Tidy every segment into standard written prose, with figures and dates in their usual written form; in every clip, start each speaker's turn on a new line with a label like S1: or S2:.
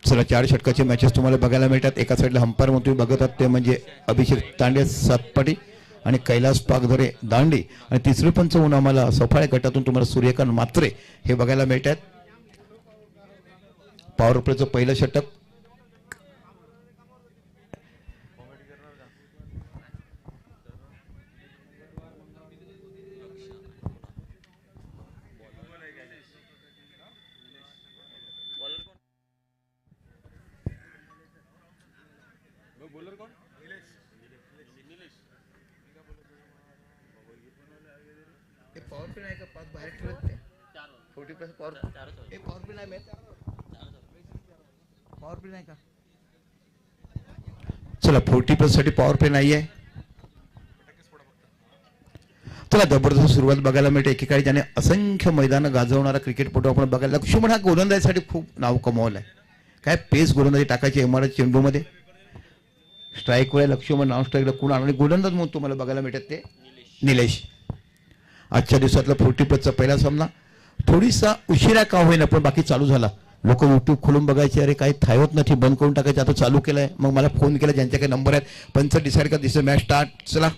S1: चला 4 षटकाचे मॅचेस तुम्हाला बघायला मिळतात. एका साईडला अंपायर म्हणून तुम्ही बघत आहात ते म्हणजे अभिषेक तांडे सातपाटी आणि कैलास पागधरे दांडी, आणि तिसरे पंच म्हणून आम्हाला सफाळे गटातून तुम्हाला सूर्यकांत मात्रे हे बघायला मिळतात. पॉवर प्लेचं पहिलं षटक पॉवर प्ले नाही का, 5 बाहेर ठेवत ते 40 पॉवर हे पॉवर प्ले नाही पॉवर प्ले नाही का. चला 40 साठी पॉवर प्ले नाही आहे. चला जबरदस्त सुरुवात बघायला मिळते. एकेकाळी ज्याने असंख्य मैदानं गाजवणारा क्रिकेटपटू आपण बघायला. लक्ष्मण हा गोलंदाजीसाठी खूप नाव कमावलं आहे. काय पेस गोलंदाजी टाकायची एमआर चेंडूमध्ये, स्ट्राईक वेळेला लक्ष्मण नॉन स्ट्राईकला कुणाल, आणि गोलंदाज म्हणून तुम्हाला बघायला मिळतात ते निलेश. आजच्या दिवसातला 40 पहिला सामना थोडीसा उशिरा का होईना पण बाकी चालू झाला. लोक यूट्यूब खोलून बघायचे, अरे काही थायवत नाही, बंद करून टाकायचं. आता चालू केलंय. मग मला फोन केला ज्यांच्या काही नंबर आहेत, पंच डिसाईड का दिसतं मॅच स्टार्ट. चला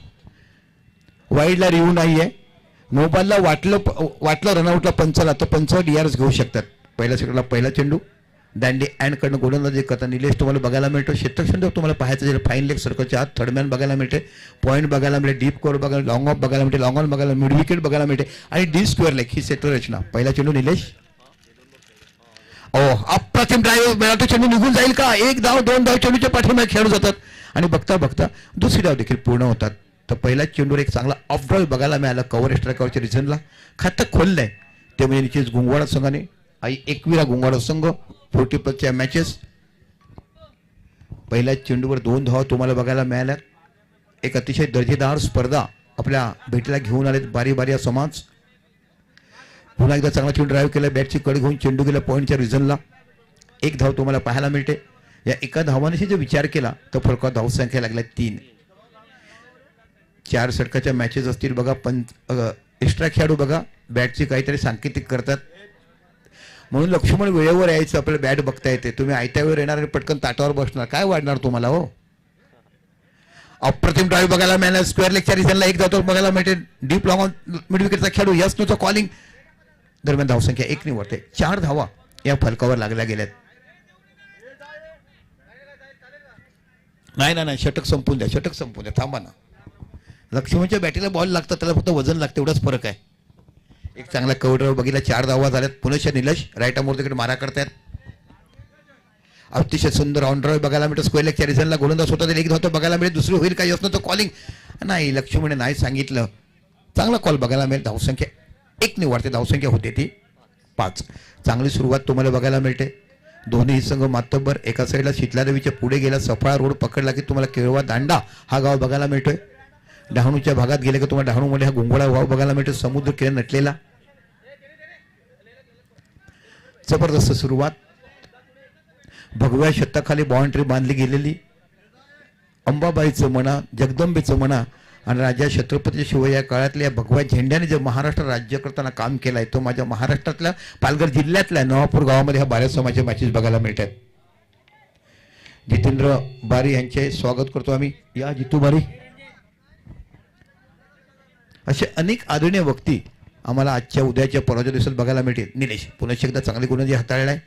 S1: वाईडला रिव्ह्यू नाही आहे. नो बॉलला वाटलं रनआउटला पंचाला तर पंच डीआरएस घेऊ शकतात. पहिल्या सेकंडला पहिला चेंडू दांडी अँडकडनं गोलंदाजी करता निलेश तुम्हाला बघायला मिळतो. क्षेत्रक्षण तुम्हाला पाहायचं झालं फाईन लेग सर्कलच्या आत थर्ड मॅन बघायला मिळते, पॉईंट बघायला मिळते, डीप कव्हर बघायला, लॉंग ऑफ बघायला मिळते, लॉंग ऑन बघायला, मिड विकेट बघायला मिळते, आणि डी स्क्वेअर लेग ही सेटर रचना. पहिला चेंडू निलेश, अप्रतिम ड्राईव्ह मिळतो, चेंडू निघून जाईल का. 1 धाव 2 धाव चेंडूच्या पाठीमागे खेळून जातात आणि बघता बघता दुसरी धाव देखील पूर्ण होतात. तर पहिल्याच चेंडूवर एक चांगला ऑफ ड्राईव्ह बघायला मिळाला कव्हर स्ट्रायकरच्या रिझनला. खातं खोललंय ते म्हणजे निश्चित गुंगवाडा संघाने. आई एकविरा गुंगवाडा संघ 40 मॅचेस. पहिल्या चेंडूवर 2 धावा तुम्हाला बघायला मिळाल्या. एक अतिशय दर्जेदार स्पर्धा आपल्या भेटीला घेऊन आलेत बारी बारी समाज. पुन्हा एकदा चांगला चेंडू ड्राईव्ह केला, बॅटची कड घेऊन चेंडू गेला पॉईंटच्या रिझनला. 1 धाव तुम्हाला पाहायला मिळते. या एका धावाने जर विचार केला तर फरक धावसंख्या लागल्या 3. 4 षटकाच्या मॅचेस असतील बघा. पण एक्स्ट्रा खेळाडू बघा बॅटची काहीतरी सांकेतिक करतात, म्हणून लक्ष्मण वेळेवर यायचं. आपल्याला बॅट बघता येते. तुम्ही आयत्या वेळेवर येणार आणि पटकन ताटावर बसणार, काय वाढणार तुम्हाला हो. अप्रतिम ड्राईव्ह बघायला मिळाला. स्क्वेअर लेगच्या रिझनला 1 धाव बघायला मिळते. डीप लॉंग ऑन मिड विकेटचा खेळाडू यस नोचं कॉलिंग दरम्यान धावसंख्या 1 निवडते. 4 धावा या फलकावर लागल्या गेल्यात. नाही षटक संपून द्या, षटक संपून द्या, थांबा ना. लक्ष्मणच्या बॅटीला बॉल लागतात, त्याला फक्त वजन लागतं, एवढाच फरक आहे. एक चांगला कव्हर ड्राईव्ह बघितला. 4 धावा झाल्यात. पुनश्च निलेश राईट आमोर तिकडे मारा करतायत. अतिशय सुंदर ऑन ड्राईव्ह बघायला मिळतो. स्क्वेअर लेगच्या रिझनला गोलंदाज होता, 1 धाव बघायला मिळेल. दुसरी होईल काही असं तो कॉलिंग नाही, लक्ष्मणने नाही सांगितलं. चांगला कॉल बघायला मिळेल. धावसंख्या 1 निवडते. धावसंख्या होते ती 5. चांगली सुरुवात तुम्हाला बघायला मिळते. दोन्ही संघ मातब्बर. एका साईडला शितलादेवीच्या पुढे गेला, सफाळा रोड पकडला की तुम्हाला केळवा दांडा हा गाव बघायला मिळतोय. डहाणूच्या भागात गेले की तुम्हाला डहाणूमध्ये हा गुंगोळा वाव बघायला मिळतो, समुद्र किनारे नटलेला. जबरदस्त सुरुवात. भगव्या छताखाली बाउंड्री बांधली गेलेली. अंबाबाईचं म्हणा, जगदंबेचं म्हणा आणि राजा छत्रपती शिवाजी या काळातल्या भगव्या झेंड्याने जे महाराष्ट्र राज्य करताना काम केलंय तो माझ्या महाराष्ट्रातल्या पालघर जिल्ह्यातल्या नवापूर गावामध्ये ह्या बाऱ्या समाजच्या मॅचेस बघायला मिळतात. जितेंद्र बारी यांचे स्वागत करतो आम्ही. या जितू बारी. असे अनेक आदरणीय व्यक्ती आम्हाला आजच्या उद्याच्या परवाच्या दिवसात बघायला मिळतील. निलेश पुन्हा एकदा चांगली गोलंदाजी हाताळलाय.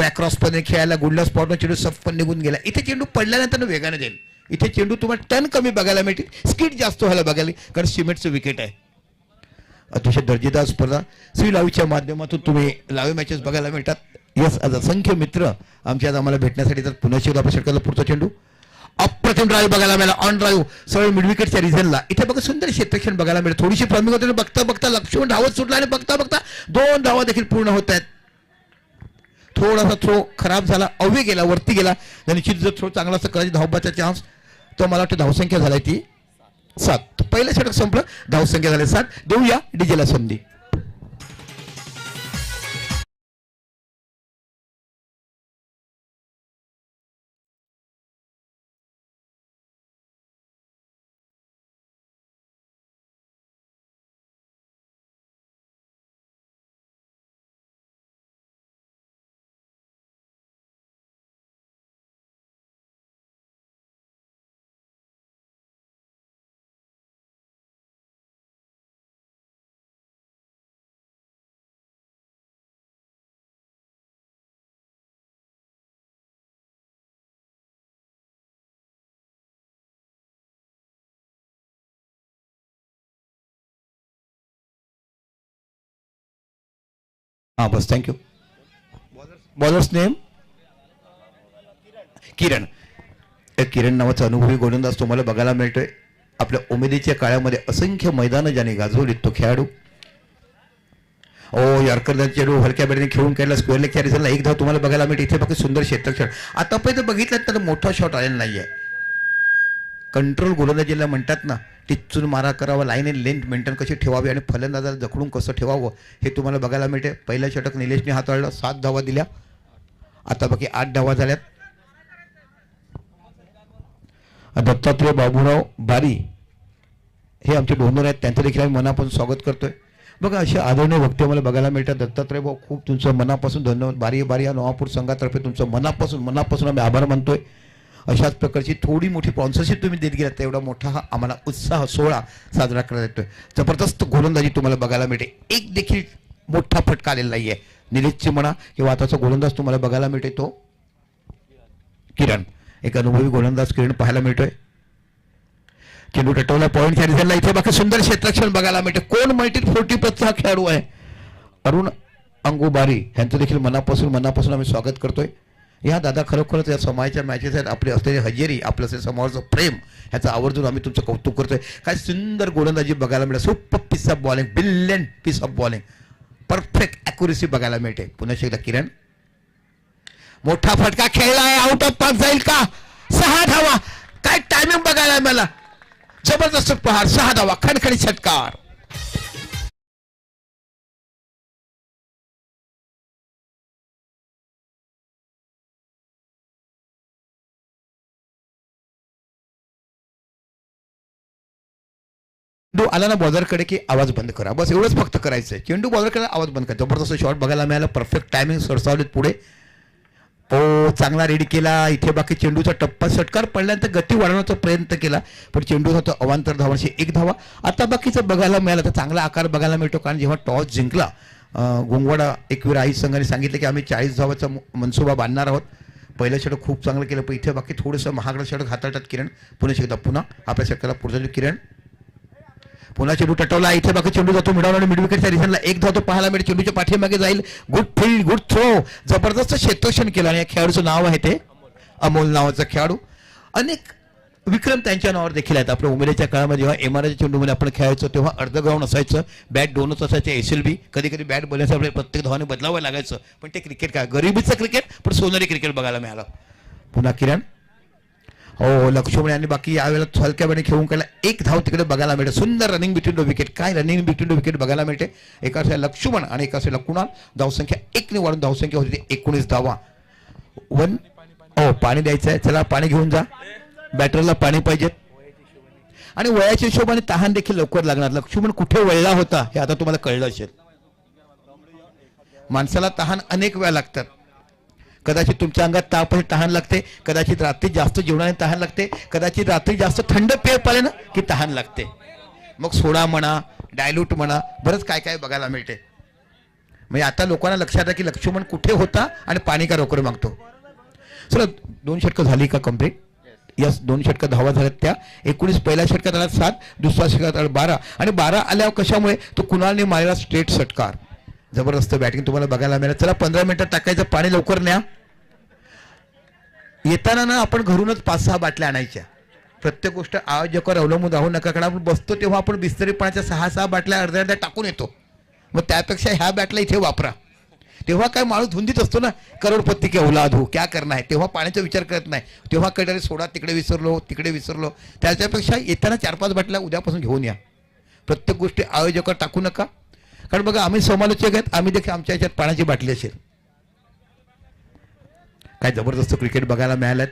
S1: अक्रॉस पण खेळायला गुडल्या स्पॉटनं चेंडू सफपण निघून गेला. इथे चेंडू पडल्यानंतर वेगाने जाईल. इथे चेंडू तुम्हाला टर्न कमी बघायला मिळतील, स्पीड जास्त व्हायला बघायला, कारण सिमेंटचं विकेट आहे. अतिशय दर्जेदार स्पर्धा श्री लाईव्हच्या माध्यमातून तुम्ही लाईव्ह मॅचेस बघायला मिळतात. यस, आज असंख्य मित्र आमच्या आज आम्हाला भेटण्यासाठी तर पुन्हा एकदा आपल्या षटकाला पुढचा चेंडू. अप्रतिम ड्राईव्ह बघायला मिळाला. ऑन ड्राईव्ह सरळ मिड विकेटच्या रिझनला. इथे बघा सुंदर क्षेत्रक्षण बघायला मिळेल. थोडीशी फ्रॉमिंग होते. बघता बघता लक्ष्मण धावत सुटला आणि बघता बघता 2 धावा देखील पूर्ण होत आहेत. थोडासा थ्रो खराब झाला, अवे गेला, वरती गेला. निश्चित जर थ्रो चांगला असं कदाचित धावबाचा चान्स, तर मला वाटतं धावसंख्या झाली ती 7. पहिलं षटक संपलं, धावसंख्या झाली 7. देऊया डीजेला संधी. हां बस थँक्यू. बॉलर्स नेम किरण. किरण नावाचा अनुभवी गोलंदाज तुम्हाला बघायला मिळतोय. आपल्या उमेदीच्या काळामध्ये असंख्य मैदानं ज्याने गाजवली तो खेळाडू. यॉर्कर चेडू हलक्या बॅटने खेळून काढला. स्क्वेअर लेगच्या रिझल्टला एक धाव तुम्हाला बघायला मिळते. इथे फक्त सुंदर क्षेत्रक्षण. आतापर्यंत बघितलं तर मोठा शॉट आलेला नाहीये. कंट्रोल गोलंदाजीला म्हणतात ना, टिचून मारा करावा, लाईन अँड लेंथ मेंटेन कशी ठेवावी आणि फलंदाजाला जखडून कसं ठेवावं हे तुम्हाला बघायला मिळते. पहिलं षटक निलेशने हाताळलं, 7 धावा दिल्या. आता बाकी 8 धावा झाल्यात. दत्तात्रय बाबूराव बारी हे आमचे डोनर आहेत, त्यांचं देखील आम्ही मनापासून स्वागत करतोय. बघा असे आदरणीय वक्ते मला बघायला मिळतात. दत्तात्रय भाऊ खूप तुमचं मनापासून धन्यवाद. बारी या नवापूर संघातर्फे तुमचं मनापासून आम्ही आभार मानतोय. अशाच प्रकारची थोडी मोठी स्पॉन्सरशिप तुम्ही देत गेलात एवढा मोठा हा आम्हाला उत्साह सोहळा साजरा करण्यात येतोय. जबरदस्त गोलंदाजी तुम्हाला बघायला मिळते. एक देखील मोठा फटका आलेला नाहीये. निलेशची म्हणा किंवा आताचा गोलंदाज तुम्हाला बघायला मिळते तो किरण. एक अनुभवी गोलंदाज किरण पाहायला मिळतोय. चेंडू टटवला पॉईंटच्या रिझल्टला. इथे बाकी सुंदर क्षेत्रक्षण बघायला मिळते. कोण मल्टी 40+ हा खेळाडू आहे अरुण अंगुबारी, यांचं देखील मनापासून आम्ही स्वागत करतोय. या दादा खरोखरच या समाजाच्या मॅचेस आहेत. आपले असलेली हजेरी, आपलं असलेलं समोरचं प्रेम, ह्याचं आवर्जून आम्ही तुमचं कौतुक करतोय. काय सुंदर गोलंदाजी बघायला मिळते. Super piece of bowling, brilliant piece of bowling, perfect accuracy बघायला मिळते. पुन्हा एकदा किरण. मोठा फटका खेळलाय. आउट ऑफ पास जाईल का? 6 धावा. काय टायमिंग बघायला मला. जबरदस्त प्रहार. 6 धावा. खणखणीत षटकार. चेंडू आला ना बॉलरकडे की आवाज बंद करा, बस एवढंच फक्त करायचंय. चेंडू बॉलरकडे आवाज बंद करा. जबरदस्त शॉट बघायला मिळाला. परफेक्ट टायमिंग सरसावलेत पुढे. चांगला रेडी केला. इथे बाकी चेंडूचा टप्पा षटकार पडल्यानंतर गती वाढवण्याचा प्रयत्न केला, पण चेंडू होता अवांतर धावांशी 1 धावा. आता बाकीचं बघायला मिळालं तर चांगला आकार बघायला मिळतो. कारण जेव्हा टॉस जिंकला गोंगवाडा एकवीर आई संघाने सांगितलं की आम्ही 40 धावाचा मनसुबा बांधणार आहोत. पहिलं षटक खूप चांगलं केलं, पण इथे बाकी थोडंसं महागडं षटक हाताळतात किरण. पुन्हा आपल्या षटकाला पुढे किरण. पुन्हा चेंडू टटवला. इथे बाकी चेंडू जातो मिडॉन आणि मिडविकेटच्या रिझल्टला 1 धाव तो पाहायला मिळेल. चेंडूच्या पाठीमागे जाईल. Good field, good throw. जबरदस्त क्षेत्रक्षण केलं. आणि या खेळाडूचं नाव आहे ते अमोल नावाचा खेळाडू. अनेक विक्रम त्यांच्या नावावर देखील आहेत. आपल्या उमेदीच्या काळामध्ये जेव्हा एमआरच्या चेंडूमध्ये आपण खेळायचो तेव्हा अर्ध ग्राउंड असायचं, बॅट 2च असायचे. SLB कधी बॅट बोलण्यासाठी प्रत्येक धावाने बदलावं लागायचं. पण ते क्रिकेट काय गरिबीचं क्रिकेट, पण सोनेरी क्रिकेट बघायला मिळालं. पुन्हा किरण. लक्ष्मण यांनी बाकी यावेळेला हलक्या बॅटने खेळून काढला. 1 धाव तिकडे बघायला मिळते. सुंदर रनिंग बिटवीन द विकेट. काय रनिंग बिटवीन द विकेट बघायला मिळते. एका साईडला लक्ष्मण आणि एका साईडला कुणाल. धावसंख्या 1 ने वाढून धावसंख्या होती 19 धावा. पाणी द्यायचं आहे. चला पाणी घेऊन जा. बॅटरला पाणी पाहिजे. आणि वयाच्या हिशोबाने तहान देखील लवकर लागणार. लक्ष्मण कुठे वळला होता हे आता तुम्हाला कळलं असेल. माणसाला तहान अनेक वेळा लागतात. कदाचित तुमच्या अंगात ताप तहान लागते, कदाचित रात्री जास्त जेवणाने तहान लागते, कदाचित रात्री जास्त थंड पेय पाले ना की तहान लागते. मग सोडा म्हणा, डायल्यूट म्हणा, बरंच काय काय बघायला मिळते. म्हणजे आता लोकांना लक्षात आहे की लक्ष्मण कुठे होता आणि पाणी का लवकर मागतो. चला 2 षटकं झाली का कंप्लीट? यस, 2 षटकं धावा झाल्यात. त्या 19 पहिल्या षटकात आला 7, दुसऱ्या षटकात आला 12 आणि 12 आल्यावर कशामुळे तो कुणालने मारला स्ट्रेट षटकार. जबरदस्त बॅटिंग तुम्हाला बघायला मिळेल. चला 15 मिनिटात टाकायचं. पाणी लवकर न्या. येताना ना आपण घरूनच 5-6 बाटल्या आणायच्या. प्रत्येक गोष्ट आयोजकावर अवलंबून राहू नका. कारण आपण बसतो तेव्हा आपण बिस्तरी पाण्याच्या 6-6 बाटल्या अर्ध्या टाकून येतो. मग त्यापेक्षा ह्या बाटल्या इथे वापरा. तेव्हा काय माणूस धुंदीत असतो ना, करोडपती के औलाद हो, क्या करना है. तेव्हा पाण्याचा विचार करत नाही. तेव्हा कधी सोडा तिकडे विसरलो. त्याच्यापेक्षा येताना 4-5 बाटल्या उद्यापासून घेऊन या. प्रत्येक गोष्टी आयोजकावर टाकू नका. कारण बघा आम्ही समालोचक आहेत, आम्ही देखील आमच्या ह्याच्यात पाण्याची बाटली असेल. काय जबरदस्त क्रिकेट बघायला मिळालं.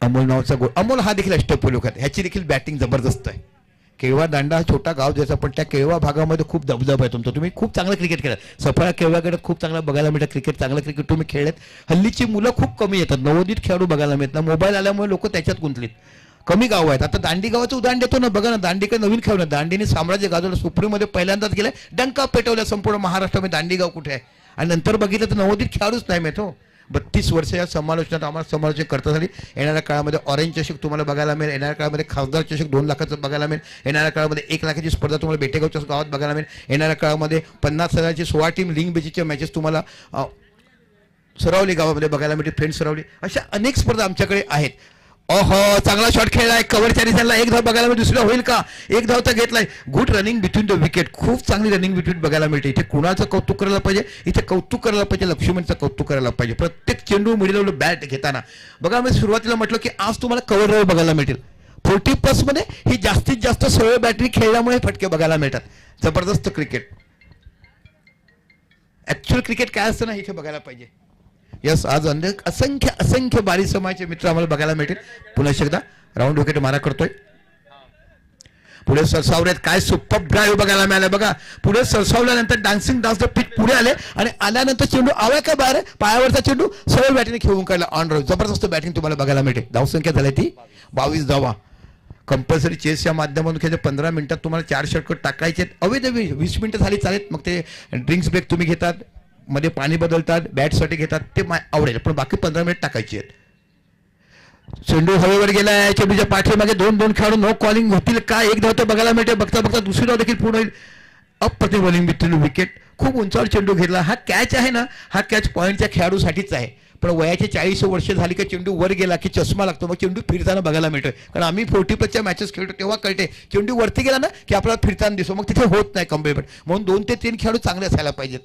S1: अमोल नावाचा गोल. अमोल हा देखील अष्टपैलू आहे. ह्याची देखील बॅटिंग जबरदस्त आहे. केळवा दांडा हा छोटा गाव ज्याचा, पण त्या केळवा भागामध्ये खूप दबदब आहे तुमचा. तुम्ही खूप चांगलं क्रिकेट खेळत. सफळ केळव्याकडे खूप चांगलं बघायला मिळतं क्रिकेट. चांगलं क्रिकेट तुम्ही खेळत. हल्लीची मुलं खूप कमी येतात. नवोदित खेळाडू बघायला मिळत ना. मोबाईल आल्यामुळे लोक त्याच्यात गुंतलीत. कमी गाव आहेत. आता दांडी गावाचं उदाहरण देतो ना. बघा ना, दांडीकडे नवीन खेळू ना. दांडीने साम्राज्य गाजवलं. सुप्रीममध्ये पहिल्यांदाच गेलं. डंका पेटवल्या संपूर्ण महाराष्ट्रामध्ये. दांडी गाव कुठे आहे? आणि नंतर बघितलं तर नवोदित खेळाडूच नाही मिळतो. 32 वर्ष या समालोचनात आम्हाला समालोचन करता झाली. येणाऱ्या काळामध्ये ऑरेंज चषक तुम्हाला बघायला मिळेल, येणाऱ्या काळामध्ये खासदार चषक 2 लाखाचं बघायला मिळेल, येणाऱ्या काळामध्ये 1 लाखाची स्पर्धा तुम्हाला बेटेगावच्या गावात बघायला मिळेल, येणाऱ्या काळामध्ये 50,000ची 16 टीम लिंग बेसिसच्या मॅचेस तुम्हाला सरावली गावामध्ये बघायला मिळते, फ्रेंड सरावली. अशा अनेक स्पर्धा आमच्याकडे आहेत. ओहो, चांगला शॉट खेळलाय, कव्हरच्या दिसायला एक धाव बघायला मिळते, दुसरा होईल का? एक धाव तर घेतलाय. Good running between the wicket, खूप चांगली रनिंग बिटवीन बघायला मिळते. इथे कुणाचं कौतुक करायला पाहिजे? इथे कौतुक करायला पाहिजे, लक्ष्मणचं कौतुक करायला पाहिजे. प्रत्येक चेंडू मिडल बॅट घेताना बघा, मी सुरुवातीला म्हटलं की आज तुम्हाला कव्हर ड्राईव्ह बघायला मिळतील. 40+ मध्ये ही जास्तीत जास्त सरळ बॅटरी खेळल्यामुळे फटके बघायला मिळतात. जबरदस्त क्रिकेट. ऍक्च्युअल क्रिकेट काय असतं ना, इथे बघायला पाहिजे. यस, आज अनेक असंख्य बारी समाजाचे मित्र आम्हाला बघायला मिळतील. पुन्हा एकदा राऊंड विकेट मारा करतोय. पुढे सरसावल्यात, काय सुपर ड्राईव्ह बघायला मिळालं बघा. पुढे सरसावल्यानंतर डान्सिंग डान्स द पिच पुढे आले आणि आल्यानंतर चेंडू आव्या का बाहेर, पायावरचा चेंडू सरळ बॅटिंग खेळून काढला ऑन ड्राईव्ह. जबरदस्त बॅटिंग तुम्हाला बघायला मिळते. धावसंख्या झाली ती 22 धावा. कंपल्सरी चेसच्या माध्यमातून खेळते. 15 मिनिटात तुम्हाला 4 षटकं टाकायचे. अवैध 20 मिनिटं झाली चालेल, मग ते ड्रिंक्स ब्रेक तुम्ही घेतात, मध्ये पाणी बदलतात, बॅटसाठी घेतात, ते आवडेल, पण बाकी 15 मिनिट टाकायची आहेत. चेंडू हवेवर गेलाय, चेंडूच्या पाठीमागे 2 खेळाडू नो कॉलिंग होतील का? एक धाव तर बघायला मिळते. बघता बघता दुसरी धाव देखील पूर्ण होईल. अप्रतिम बॉलिंग बिटवीन विकेट. खूप उंचावर चेंडू घेतला. हा कॅच आहे ना, हा कॅच पॉईंटच्या खेळाडूसाठीच आहे, पण वयाचे 40 वर्ष झाली की चेंडू वर गेला की चष्मा लागतो, मग चेंडू फिरताना बघायला मिळतोय. कारण आम्ही 40+ मॅचेस खेळतो तेव्हा कळते, चेंडू वरती गेला ना की आपल्याला फिरताना दिसतो, मग तिथे होत नाही कम्प्लीट. म्हणून 2 ते 3 खेळाडू चांगले असायला पाहिजेत.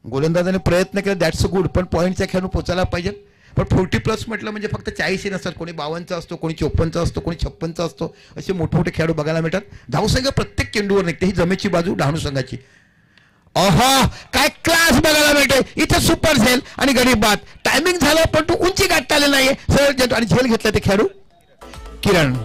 S1: गोलंदाजाने प्रयत्न केला, दॅट्स गुड, पण पॉईंटच्या खेळाडू पोचायला पाहिजे. पण 40+ म्हटलं म्हणजे फक्त 40 नसतात, कोणी 52चा असतो, कोणी 54चा असतो, कोणी 56चा असतो, असे मोठमोठे खेळाडू बघायला मिळतात. धावसंख्या प्रत्येक चेंडूवर निघते. ही जमेची बाजू डहाणू संघाची. अहो, काय क्लास बघायला मिळते इथे. सुपर झेल आणि गरीब बात. टायमिंग झालं पण तू उंची गाठता आले नाहीये, सरळ आणि झेल घेतला ते खेळाडू किरण.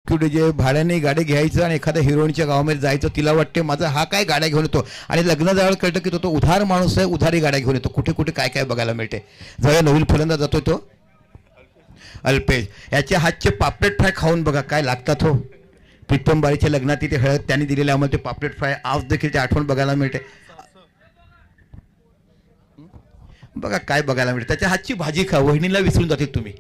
S1: जे भाड्याने गाडी घ्यायचं आणि एखाद्या हिरोईनच्या गावामध्ये जायचं, तिला वाटते माझा हा काय गाड्या घेऊन येतो, आणि लग्न जवळ कळतं की तो उधार माणूस आहे, उधारी गाड्या घेऊन येतो. कुठे कुठे काय काय बघायला मिळते. जवळ नवीन फलंदाज जातो तो अल्पेश. याच्या हातचे पापलेट फ्राय खाऊन बघा काय लागतात हो. प्रीतम बाळीच्या लग्नात तिथे हळद त्यांनी दिलेले आम्हाला ते पापलेट फ्राय आज देखील ते आठवण बघायला मिळते. बघा काय बघायला मिळते. त्याच्या हातची भाजी खा, वहिनीला विसरून जातील तुम्ही.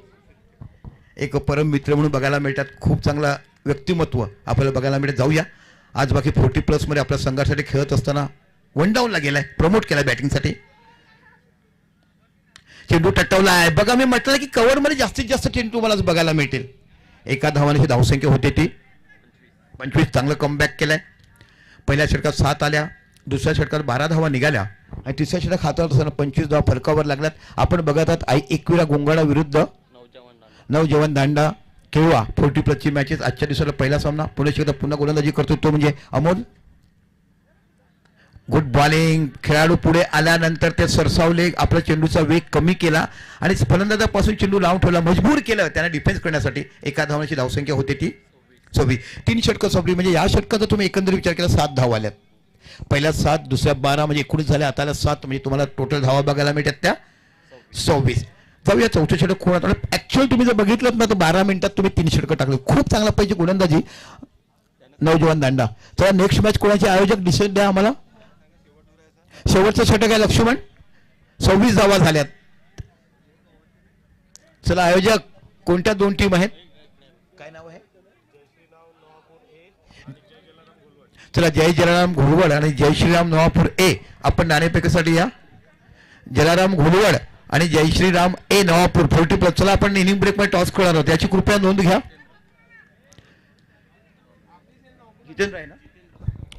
S1: एक परम मित्र म्हणून बघायला मिळतात. खूप चांगला व्यक्तिमत्व आपल्याला बघायला मिळत. जाऊया आज बाकी 40+ मध्ये आपल्या संघासाठी खेळत असताना 1 डाऊनला गेलाय, प्रमोट केलाय बॅटिंगसाठी. चेंडू टटवला आहे बघा. मी म्हटलं की कव्हरमध्ये जास्तीत जास्त चेंडू तुम्हाला बघायला मिळतील. एका धावाने धावसंख्या होते ती 25. चांगलं कमबॅक केलंय. पहिल्या षटकात 7 आल्या, दुसऱ्या षटकात 12 धावा निघाल्या आणि तिसऱ्या षटकात हातावर असताना 25 धावा फलकावर लागल्यात. आपण बघत आहात एकविरा गोंगाडा विरुद्ध नवजवान दांडा केव्हा 40+ मॅचेस. आजच्या दिवसाला पहिला सामना. पुन्हा गोलंदाजी करतो तो म्हणजे अमोल. Good bowling. खेळाडू पुढे आल्यानंतर ते सरसावले, आपला चेंडूचा वेग कमी केला आणि फलंदाजापासून चेंडू लावून ठेवला, मजबूर केलं त्यांना डिफेन्स करण्यासाठी. एका धावाची धावसंख्या होते ती 24. 3 षटकं संपली. म्हणजे या षटकाचा तुम्ही एकंदर विचार केला 7 धावा आल्यात. पहिल्या 7, दुसऱ्या 12 म्हणजे 19 झाल्या, आता 7 म्हणजे तुम्हाला टोटल धावा बघायला मिळतात त्या 26. जाऊया चौथं षटक कोणात. ऍक्च्युअल तुम्ही जर बघितलं ना तर 12 मिनिटात तुम्ही 3 षटकं टाकले. खूप चांगला पाहिजे गोलंदाजी नवजवान दांडा. चला नेक्स्ट मॅच कोणाचे आयोजक डिसिजन द्या आम्हाला. शेवटचं षटक आहे लक्ष्मण. 26 धावा झाल्यात. चला आयोजक कोणत्या 2 टीम आहेत, काय नाव आहे? चला जय जलाराम घोलवड आणि जय श्रीराम नवापूर ए. आपण नाणेफेकीसाठी या. जलाराम घोलवड आणि जय श्रीराम ए नवापूर 40+. चला आपण इनिंग ब्रेक मध्ये टॉस खेळणार आहोत, याची कृपया नोंद घ्या. जितेंद्र आहे ना.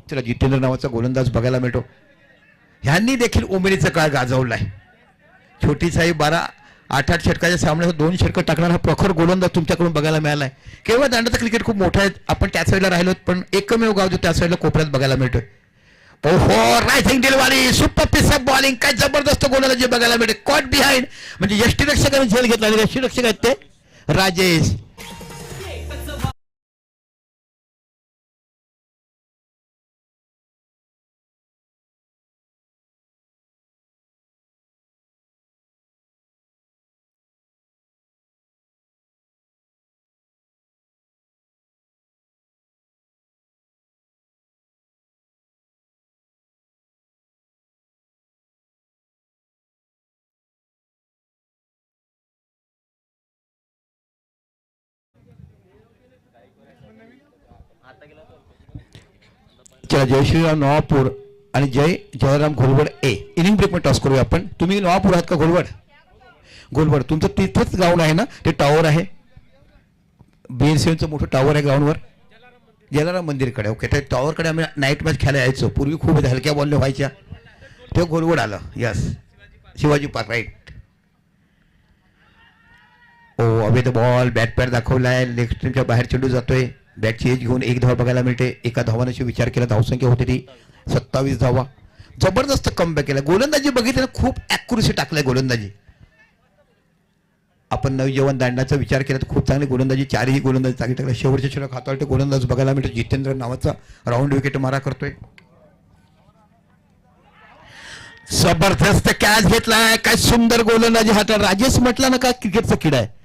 S1: चला जितेंद्र नावाचा गोलंदाज बघायला मिळतो. ह्यांनी देखील उमेदीचा काळ गाजवलाय. छोटी साई 8 षटकाच्या सामन्यात 2 षटकं टाकणारा हा प्रखर गोलंदाज तुमच्याकडून बघायला मिळालाय. केव्हा दांडाचं क्रिकेट खूप मोठं आहे. आपण त्या साईडला राहिलो पण एकमेव गाव जो त्या साईडला कोपऱ्यात बघायला मिळतोय. ओहो रायसिंग दिलवाली सुपर पिस बॉलिंग काय जबरदस्त गोलंदाजी बघायला मिळते. कॉट बिहाइंड म्हणजे यष्टीरक्षकाने झेल घेतला आणि यष्टीरक्षक आहेत ते राजेश. चला जय श्रीराम नवापूर आणि जय जयराम घोलवड ए इनिंग ब्रेक मध्ये टॉस करूया आपण. तुम्ही नवापूर आहात का घोलवड? घोलवड तुमचं तिथेच ग्राउंड आहे ना, ते टॉवर आहे BNCचं मोठं टॉवर आहे ग्राउंडवर जलाराम मंदिरकडे. ओके त्या टॉवरकडे आम्ही नाईट मॅच खेळायला यायचो पूर्वी. खूप हलक्या बॉलने व्हायच्या. ते घोलवड आलं. Yes Shivaji Park right. ओ अवैध बॉल बॅट पॅड दाखवलाय. लेग स्टंपच्या बाहेर चेंडू जातोय. बॅटची एज घेऊन 1 धावा बघायला मिळते. एका धावानाशी विचार केला धावसंख्या होती ती 27 धावा. जबरदस्त कमबॅक केला. गोलंदाजी बघितलं खूप ॲक्युरेसी टाकलाय गोलंदाजी. आपण नवजेवन दांडण्याचा विचार केला तर खूप चांगली गोलंदाजी. 4ही गोलंदाजी चांगली टाकला. शेवटच्या षटक हाताळते गोलंदाज बघायला मिळतो. जितेंद्र नावाचा राऊंड विकेट मारा करतोय. जबरदस्त कॅच घेतलाय. काय सुंदर गोलंदाजी हाताळ. राजेश म्हटला ना का क्रिकेटचा किडा आहे.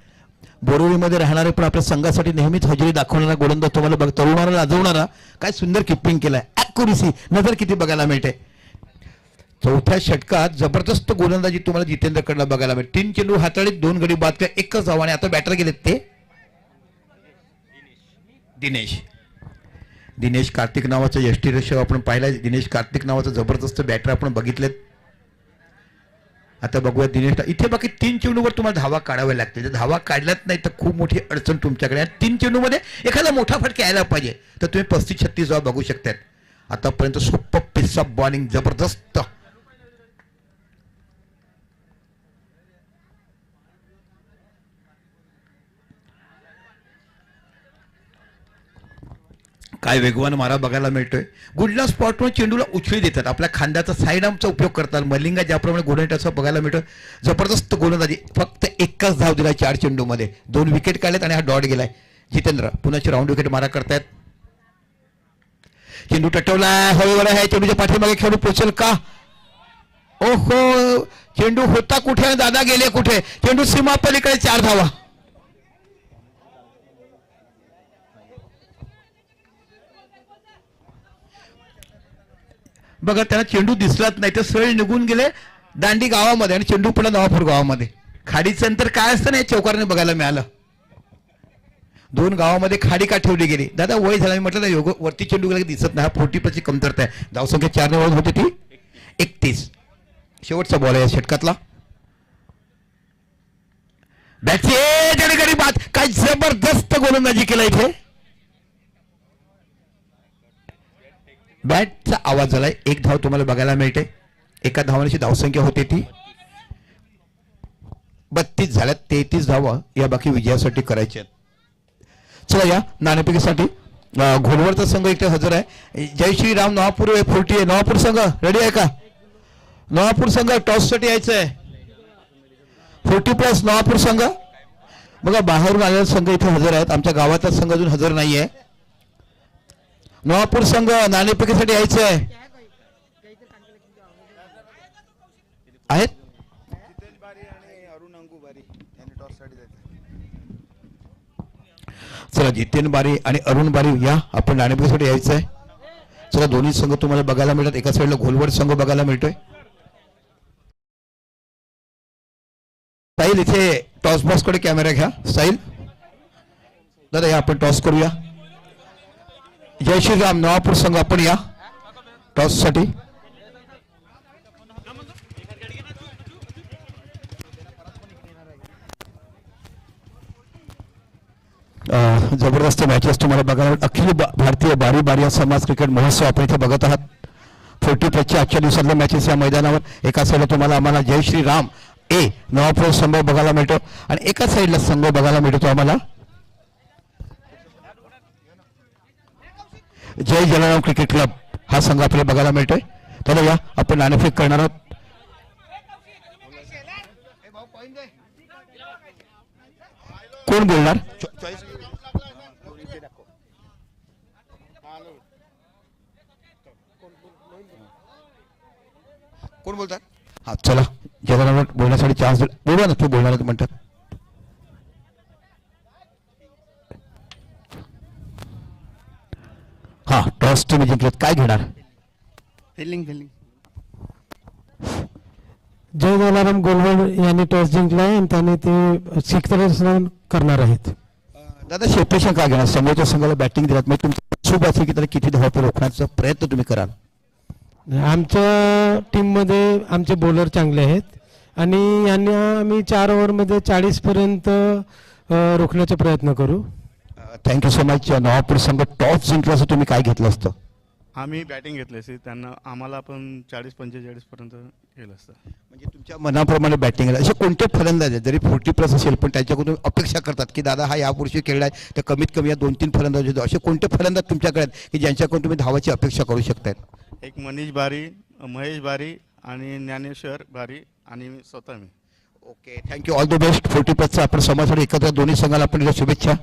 S1: बोरिवलीमध्ये राहणारे पण आपल्या संघासाठी नेहमीच हजेरी दाखवणारा गोलंदाज तुम्हाला बघ तरुणारा लाजवणारा. काय सुंदर किपिंग केलाय. ॲक्युरेसी नजर किती बघायला मिळते. चौथ्या षटकात जबरदस्त गोलंदाजी तुम्हाला जितेंद्रकडनं बघायला मिळते. 3 चेंडू हाताळीत 2 गडी बाद केला. 1च धावा आणि आता बॅटर गेलेत ते दिनेश कार्तिक नावाचा यष्टीरक्षक आपण पाहिला. दिनेश कार्तिक नावाचा जबरदस्त बॅटर आपण बघितलेत. आता बघूया दिनेशला. इथे बाकी 3 चेंडूवर तुम्हाला धावा काढाव्या लागते. जर धावा काढल्यात नाही तर खूप मोठी अडचण तुमच्याकडे आहे. 3 चेंडूमध्ये एखादा मोठा फटका यायला पाहिजे तर तुम्ही 35-36 धावा बघू शकतात. आतापर्यंत सुपर पिस बॉलिंग जबरदस्त. काय वेगवान मारा बघायला मिळतोय. गुडला स्पॉटवर चेंडूला उछळी देतात. आपल्या खांद्याचा साईड आर्मचा उपयोग करतात. मलिंगा ज्याप्रमाणे गोलंदाजी बघायला मिळतो. जबरदस्त गोलंदाजी. फक्त 1च धाव दिलाय 4 चेंडूमध्ये. 2 विकेट काढलेत आणि हा डॉट गेलाय. जितेंद्र पुन्हा राऊंड विकेट मारा करतायत. चेंडू टटवलाय. हळूहळू आहे. चेंडूच्या पाठीमागे खेळून पोचेल का? ओहो चेंडू होता कुठे दादा गेले कुठे? चेंडू सीमा पलीकडे 4 धावा. बघा त्याला चेंडू दिसलाच नाही तर सरळ निघून गेले दांडी गावामध्ये आणि चेंडू पडला नवापूर गावामध्ये. खाडीचं अंतर काय असतं ना चौकाराने बघायला मिळालं. 2 गावामध्ये खाडी का ठेवली गेली? दादा वय झाला. मी म्हटलं ना योग वरती चेंडू गेला दिसत नाही. 40 कमतरता आहे. धावसंख्या 4 ने होती ती 31. शेवटचा बॉल आहे षटकातला. बॅटची गडी बाद. काय जबरदस्त गोलंदाजी केला इथे. बॅटचा आवाज झालाय. 1 धाव तुम्हाला बघायला मिळते. एका धावांची धावसंख्या होती ती 32 झाल्यात. 33 धावा या बाकी विजयासाठी करायच्या आहेत. चला या नाणेफेकीसाठी घोलवडचा संघ इथे हजर आहे. जय श्रीराम नवापूर 40 आहे. नवापूर संघ रेडी आहे का? नवापूर संघ टॉससाठी यायचं आहे. 40+ नवापूर संघ. बघा बाहेरून आलेला संघ इथे हजर आहेत. आमच्या गावाचा संघ अजून हजर नाहीये. नवापूर संघ नाणेफेकीसाठी यायचं आहे. आहेत चला जितेन बारी आणि अरुण बारी या आपण नाणेफेकीसाठी यायचं आहे. चला दोन्ही संघ तुम्हाला बघायला मिळतात. एका साईडला घोलवड संघ बघायला मिळतोय. साहिल इथे टॉस बॉक्स कडे कॅमेरा घ्या. साहिल दादा या आपण टॉस करूया. जय श्रीराम नवापूर संघ आपण या टॉस साठी. जबरदस्त मॅचेस तुम्हाला बघायला. अखिल भारतीय बारी बारी समाज क्रिकेट महोत्सव आपण इथे बघत आहात. 40+ आजच्या दिवसातल्या मॅचेस या मैदानावर. एका साईडला तुम्हाला आम्हाला जय श्रीराम ए नवापूर संघ बघायला मिळतो आणि एका साईडला संघ बघायला मिळतो आम्हाला जय जलाराम क्रिकेट क्लब हा संघ आपल्याला बघायला मिळतोय. तर या आपण नाणेफेक करणार आहोत. कोण बोलणार? कोण बोलतात? हा चला, ज्याला बोलण्यासाठी चान्स बोलवा ना, तू बोलणार म्हणतात. हा, टॉस तुम्ही जिंकलेत, काय घेणार?
S2: फिलिंग फिलिंग
S3: जय जलाराम गोलवड यांनी टॉस जिंकलाय आणि त्याने ते क्षेत्ररक्षण करणार आहेत.
S1: दादा क्षेत्ररक्षण का घेणार? समोरच्या संघाला बॅटिंग दिलात, मग तुमचं शुभ असेल की त्याला किती धावा रोखण्याचा प्रयत्न तुम्ही कराल.
S3: आमच्या टीममध्ये आमचे बॉलर चांगले आहेत आणि यांना आम्ही 4 ओव्हरमध्ये 40पर्यंत रोखण्याचा प्रयत्न करू.
S1: Thank you so much. नवापूर संघ टॉस जिंकला असं तुम्ही काय घेतलं असतं?
S2: आम्ही बॅटिंग घेतली असती, त्यांना आम्हाला पण 40-45 पर्यंत केलं असतं.
S1: म्हणजे तुमच्या मनाप्रमाणे बॅटिंग असे कोणते फलंदाज आहेत जरी 40+ असेल पण त्याच्याकडून अपेक्षा करतात की दादा हा यावर्षी खेळलाय तर कमीत कमी या 2-3 फलंदाज होते, असे कोणते फलंदाज तुमच्याकडे आहेत की ज्यांच्याकडून तुम्ही धावाची अपेक्षा करू शकताय?
S2: एक मनीष बारी, महेश बारी आणि ज्ञानेश्वर बारी आणि स्वतः मी.
S1: Okay, thank you, all the best. 40+चा आपण समाजासाठी एकत्र दोन्ही संघाला आपण शुभेच्छा.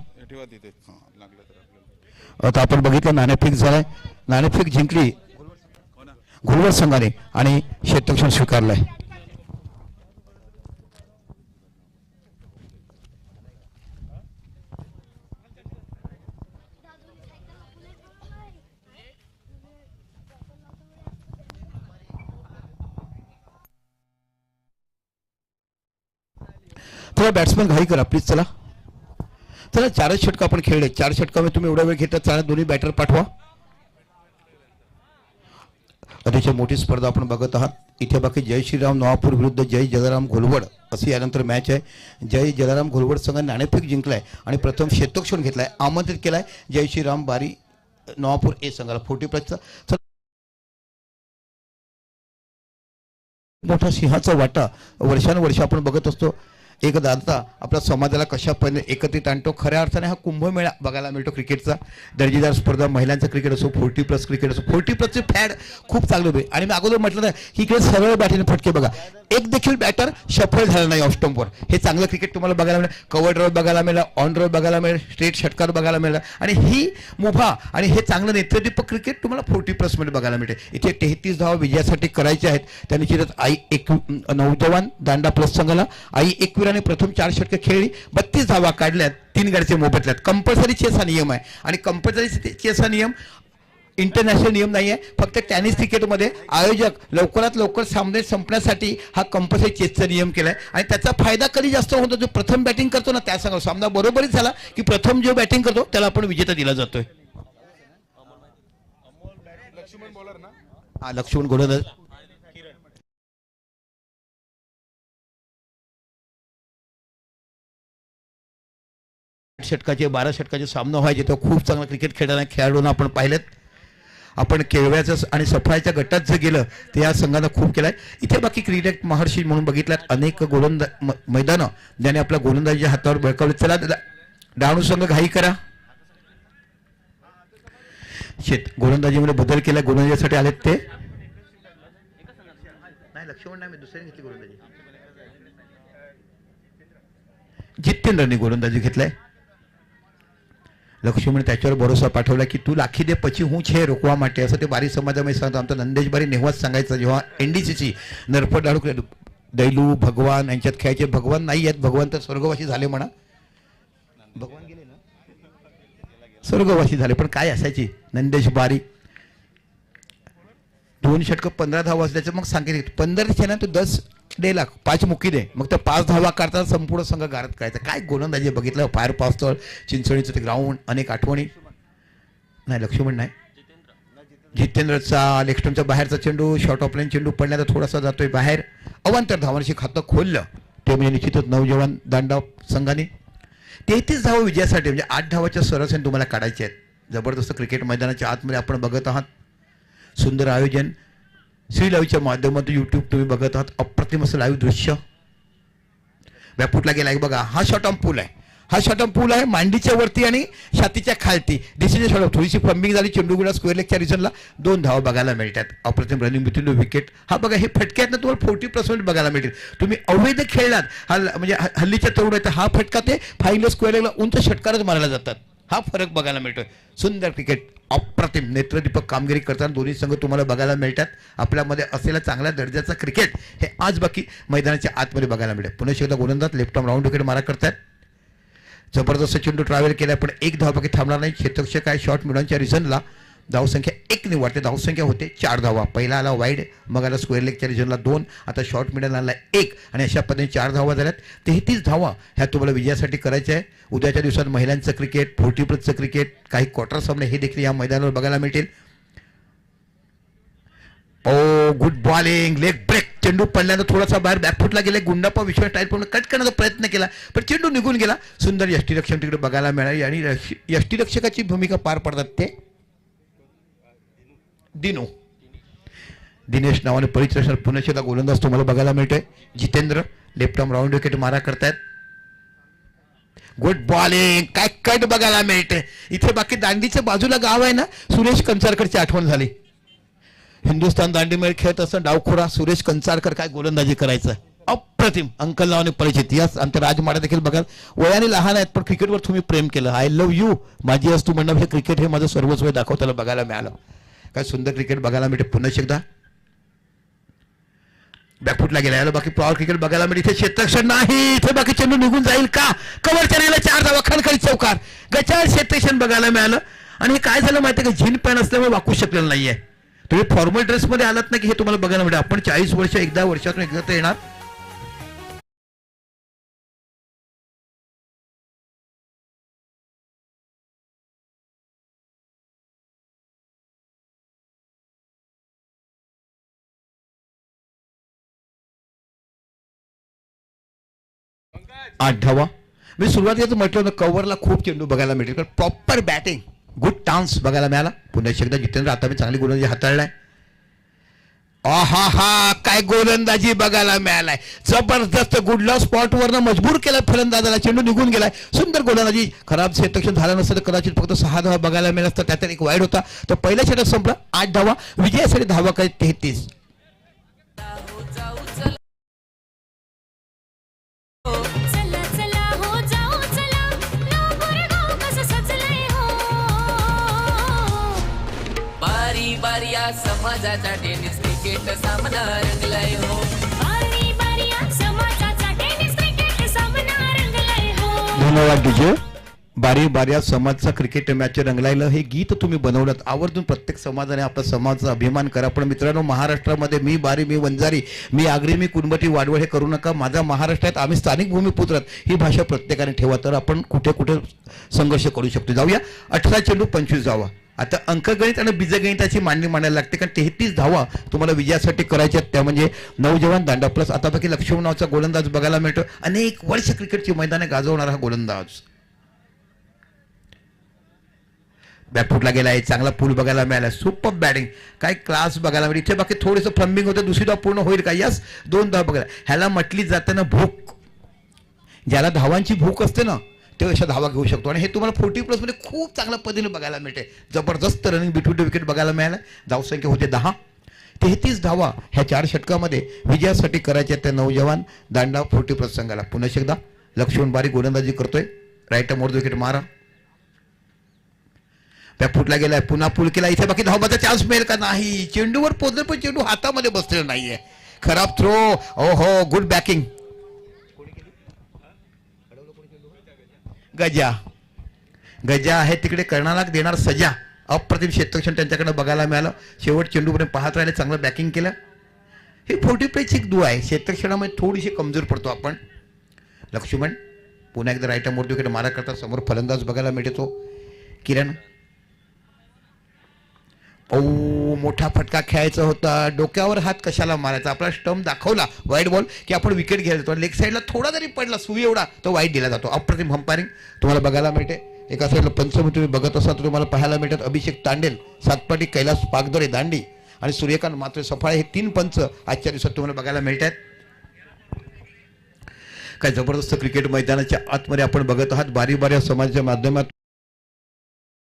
S1: आता आपण बघितलं नाणेफेक झालाय, नाणेफेक जिंकली घोलवड संघाने आणि क्षेत्ररक्षण स्वीकारलंय. थोडा बॅट्समन घाई करा प्लीज. चला चला, 4च षटकं आपण खेळले, 4 षटकामध्ये तुम्ही एवढा वेळ घेता, चला दोन्ही बॅटर पाठवा. अतिशय मोठी स्पर्धा आपण बघत आहात. इथे बाकी जय श्रीराम नवापूर विरुद्ध जय जलाराम घोलवड अशी यानंतर मॅच आहे. जय जलाराम घोलवड संघाने नाणेफेक जिंकलाय आणि प्रथम क्षेत्ररक्षण घेतलाय, आमंत्रित केलाय जय श्रीराम बारी नवापूर ए संघाला 40+चा. मोठा सिंहाचा वाटा वर्षानुवर्ष आपण बघत असतो. एक दादा आपल्या समाजाला कशा पद्धतीने एकत्रित आणतो. खऱ्या अर्थाने हा कुंभमेळा बघायला मिळतो क्रिकेटचा. दर्जेदार स्पर्धा, महिलांचं क्रिकेट असो, 40+ क्रिकेट असो, 40+चे फॅड खूप चांगलं होते. आणि मी अगोदर म्हटलं ना की इकडे सरळ बॅटीने फटके बघा, एक देखील बॅटर सफल झाला नाही ऑफ स्टंपवर. हे चांगलं क्रिकेट तुम्हाला बघायला मिळेल. कव्हर ड्राईव्ह बघायला मिळेल, ऑन ड्राईव्ह बघायला मिळेल, स्ट्रेट षटकार बघायला मिळेल आणि ही मुभा आणि हे चांगलं नेत्रदीपक क्रिकेट तुम्हाला 40+मध्ये बघायला मिळते. इथे 33 धावा विजयासाठी करायच्या आहेत. त्या निश्चितच आई एक नौजवान दांडा प्लस संघाला आई एकविराने प्रथम 4 षटके खेळली, 32 धावा काढल्यात, 3 गडचे मोबदल्यात. कंपल्सरी चेस नियम आहे आणि कंपल्सरी चेस नियम इंटरनॅशनल नियम नाही आहे. फक्त टेनिस क्रिकेटमध्ये आयोजक लवकरात लवकर सामने संपण्यासाठी हा कंपल्सरी चेसचा नियम केलाय आणि त्याचा फायदा कधी जास्त होतो, जो प्रथम बॅटिंग करतो ना त्या संघ सामना बरोबरीच झाला की प्रथम जो बॅटिंग करतो त्याला आपण विजेता दिला जातोय. हा, लक्ष्मण गोलंदाज. षटकाचे 12 षटकाचे सामना व्हायचे तो खूप चांगला क्रिकेट खेळणाऱ्या खेळाडूंना आपण पाहिलेत. आपण केळव्याचं आणि सफाईच्या गटात जे गेलं ते या संघानं खूप केलंय. इथे बाकी क्रिकेट महर्षी म्हणून बघितल्यात अनेक मैदानं ज्याने आपल्या गोलंदाजीच्या हातावर बळकावले. चला डहाणू संघ घाई करा, गोलंदाजीमध्ये बदल केला, गोलंदाजीसाठी आलेत ते. नाही लक्ष्मण नाही, मी दुसऱ्याने घेतली गोलंदाजी. जितेंद्रने गोलंदाजी घेतलाय. लक्ष्मण त्याच्यावर भरोसा पाठवला की तू लाखी दे पची हूँ छे रोकवा माटे, असं ते बारी समाजामध्ये सांगतो. आमचा नंदेश बारी नेहवाच सांगायचं जेव्हा एनडीसीची नरपट डाळू दैलू भगवान यांच्यात खेळायचे. भगवान नाही आहेत, भगवान तर स्वर्गवासी झाले म्हणा. भगवान गेले ना, स्वर्गवासी झाले. पण काय असायची नंदेश बारी 2 षटकं 15 धावा असल्याचं मग सांगितलं 15 ना तू 10 दे लाख 5 मुक्की दे, मग तर 5 धावा काढताना संपूर्ण संघ गारत करायचा. काय गोलंदाजी बघितलं, फायर पावसाळ चिंचणीचं ते ग्राउंड, अनेक आठवणी. नाही लक्ष्मण नाही, जितेंद्रचा लेगस्टमच्या बाहेरचा चेंडू, शॉर्ट ऑफ लाईन चेंडू पडण्याचा थोडासा जातोय बाहेर. अवांतर धावांशी खातं खोललं ते म्हणजे निश्चितच नौजवान दांडा संघाने 33 धावा विजयासाठी, म्हणजे 8 धावाच्या सरासरी तुम्हाला काढायचे आहेत. जबरदस्त क्रिकेट मैदानाच्या आतमध्ये आपण बघत आहात. सुंदर आयोजन श्री लाईव्हच्या माध्यमातून यूट्यूब तुम्ही बघत आहात. अप्रतिम असं लाईव्ह दृश्य. बॅकफुटला गेला बघा, हा शॉर्ट ऑन पूल आहे. हा शॉर्ट पूल आहे मांडीच्या वरती आणि छातीच्या खालती. दिशेच्या शॉर्ट थोडीशी पंबिंग झाली. चेंडू स्क्वेअर लेगच्या रिझनला 2 धावा बघायला मिळतात. अप्रतिम रनिंग बिटवीन द विकेट. हा बघा हे फटके आहेत ना तुम्हाला 40% बघायला मिळतील. तुम्ही अवैध खेळलात हा म्हणजे हल्लीच्या तरुण आहे हा फटका ते फाईनल स्क्वेअर लेगला उंच षटकारच मारायला जातात. हा फरक बघायला मिळतोय. सुंदर क्रिकेट अप्रतिम नेत्रदीपक कामगिरी करताना दोन्ही संघ तुम्हाला बघायला मिळतात. आपल्यामध्ये असलेला चांगल्या दर्जाचा क्रिकेट हे आज बाकी मैदानाच्या आतमध्ये बघायला मिळेल. पुन्हा एकदा गोलंदाज लेफ्ट आर्म राऊंड विकेट मारा करतात. जबरदस्त चेंडू ट्रॅव्हल केला पण एक धाव बाकी थांबणार नाही. क्षेत्ररक्षक काय शॉर्ट मिडॉनच्या रिझनला धावसंख्या 1 निवडते. धावसंख्या होते 4 धावा. पहिला आला वाईड मग आला स्क्वेअर लेगच्या रिझनला 2 आता शॉर्ट मिडल आला 1 आणि अशा पद्धतीने 4 धावा झाल्यात. 33 धावा ह्या तुम्हाला विजयासाठी करायच्या आहे. उद्याच्या दिवसात महिलांचं क्रिकेट 40+चं क्रिकेट काही क्वार्टर सामने हे देखील या मैदानावर बघायला मिळतील. ओ गुड बॉलिंग लेग ब्रेक. चेंडू पडल्यानं थोडासा बाहेर बॅकफुटला गेला. गुंडाप्पा विश्वास टाईल पण कट करण्याचा प्रयत्न केला पण चेंडू निघून गेला. सुंदर यष्टीरक्षण तिकडे बघायला मिळाली आणि यष्टीरक्षकाची भूमिका पार पडतात ते दिनेश नावाने परिचय. पुन्हा एकदा गोलंदाज तुम्हाला बघायला मिळतोय. Jitendra left arm round wicket मारा करतायत. गुड बॉलिंग काय कट बघायला मिळते. इथे बाकी दांडीच्या बाजूला गाव आहे ना सुरेश कंचारकरची आठवण झाली. हिंदुस्थान दांडी मेळ खेळत असताना डावखोरा सुरेश कंचारकर काय गोलंदाजी करायचं अप्रतिम. अंकल नावाने परिचित. यास आमच्या राजमाडा देखील बघाल वयाने लहान आहेत पण क्रिकेटवर तुम्ही प्रेम केलं. आय लव्ह यू माझी असतो म्हणणं हे क्रिकेट हे माझं सर्वस्व दाखवताना बघायला मिळालं. काय सुंदर क्रिकेट बघायला मिळते. पुन्हा एकदा बॅकफुटला गेला. याला बाकी पॉवर क्रिकेट बघायला मिळते. इथे क्षेत्ररक्षण नाही. इथे बाकी चेंडू निघून जाईल का. कव्हरच्या रेला 4 धावा. खणखळी चौकार. गचाळ क्षेत्ररक्षण बघायला मिळालं आणि हे काय झालं माहिती का झीन पॅन असल्यामुळे वाकू शकलेलं नाहीये. तुम्ही फॉर्मल ड्रेसमध्ये आलात ना की हे तुम्हाला बघायला मिळेल. आपण 40 वर्ष एकदा वर्षातून एकदा तर येणार. आठ धावा. मी सुरुवातीला म्हटलं होतं कव्हरला खूप चेंडू बघायला मिळतील पण प्रॉपर बॅटिंग गुड टान्स बघायला मिळाला. पुन्हा एकदा जितेंद्र आता मी चांगली गोलंदाजी हाताळलाय. आहा काय गोलंदाजी बघायला मिळालाय. जबरदस्त गुडला स्पॉटवरनं मजबूर केला फलंदाजाला. चेंडू निघून गेलाय. सुंदर गोलंदाजी. खराब क्षेत्ररक्षण झालं नसतं तर कदाचित फक्त 6 धावा बघायला मिळालं असतं. त्यात एक वाईड होता. तर पहिल्या षटक संपला 8 धावा. विजयासाठी धावा काय 33.
S4: समाजाचा टेनिस क्रिकेट सामना रंगलाय हो. बारी बारी समाजाचा टेनिस क्रिकेट सामना रंगलाय हो.
S1: धन्यवाद डीजे. बारी बाऱ्या समाजचा क्रिकेट मॅच रंगलायला हे गीत तुम्ही बनवलं. आवर्जून प्रत्येक समाजाने आपला समाजाचा अभिमान करा. पण मित्रांनो महाराष्ट्रामध्ये मी बारी मी वंजारी मी आगरी मी कुणबटी वाडवळ हे करू नका. माझा महाराष्ट्रात आम्ही स्थानिक भूमिपुत्रात ही भाषा प्रत्येकाने ठेवा तर आपण कुठे कुठे संघर्ष करू शकतो. जाऊया 18 चेंडू 25 धावा. आता अंकगणित आणि बीजगणिताची मांडणी मांडायला लागते कारण 33 धावा तुम्हाला विजयासाठी करायच्या त्या म्हणजे नौजवान दांडा प्लस आता बाकी लक्ष्मण नावाचा गोलंदाज बघायला मिळतो. अनेक वर्ष क्रिकेटची मैदाने गाजवणारा हा गोलंदाज. बॅकफुटला गेला आहे. चांगला पूल बघायला मिळाला. सुपर बॅटिंग काय क्लास बघायला मिळेल. इथे बाकी थोडंसं फ्लंबिंग होतं. दुसरी धाव पूर्ण होईल का. यस 2 धावा बघायला. ह्याला म्हटली जाताना भूक. ज्याला धावांची भूक असते ना ते अशा धावा घेऊ शकतो आणि हे तुम्हाला 40+ मध्ये खूप चांगल्या पद्धतीने बघायला मिळते. जबरदस्त रनिंग बिटवीन द विकेट बघायला मिळाला. धावसंख्या होते 10. 33 धावा ह्या 4 षटकामध्ये विजयासाठी करायच्या त्या नौजवान दांडा 40+ संघाला. पुन्हा एकदा लक्ष्मण बारी गोलंदाजी करतोय. राईट मोड विकेट मारा. बॅकफुटला गेलाय. पुन्हा पूल केला. इथे बाकी धावाचा चान्स मिळेल का नाही. चेंडूवर पोहोचले पण चेंडू हातामध्ये बसलेला नाहीये. खराब थ्रो. ओहो गुड बॅकिंग. गजा आहे तिकडे कर्णाला देणार सजा. अप्रतिम क्षेत्ररक्षण त्यांच्याकडे बघायला मिळालं. शेवट चेंडूपर्यंत पाहत राहिले. चांगलं बॅकिंग केलं. हे 40+ एक दुआ आहे. क्षेत्ररक्षणामध्ये थोडीशी कमजोर पडतो आपण. लक्ष्मण पुन्हा एकदा राईट मोड विकेट मारा करतात. समोर फलंदाज बघायला मिळतो किरण. मोठा फटका खेळायचा होता. डोक्यावर हात कशाला मारायचा. आपला स्टंप दाखवला वाईड बॉल की आपण विकेट घ्यायला जातो. लेग साईडला थोडा जरी पडला सुई एवढा तो वाईड दिला जातो. अप्रतिम अंपायरिंग तुम्हाला बघायला मिळते. एका साईडला पंचमी तुम्ही बघत असाल तर तुम्हाला पाहायला मिळतात अभिषेक तांडेल सातपाटी कैलास पागदरे दांडी आणि सूर्यकांत मात्र सफाळे हे 3 पंच आजच्या दिवसात तुम्हाला बघायला मिळतात. काय जबरदस्त क्रिकेट मैदानाच्या आतमध्ये आपण बघत आहात. बारी बारी समाजाच्या माध्यमातून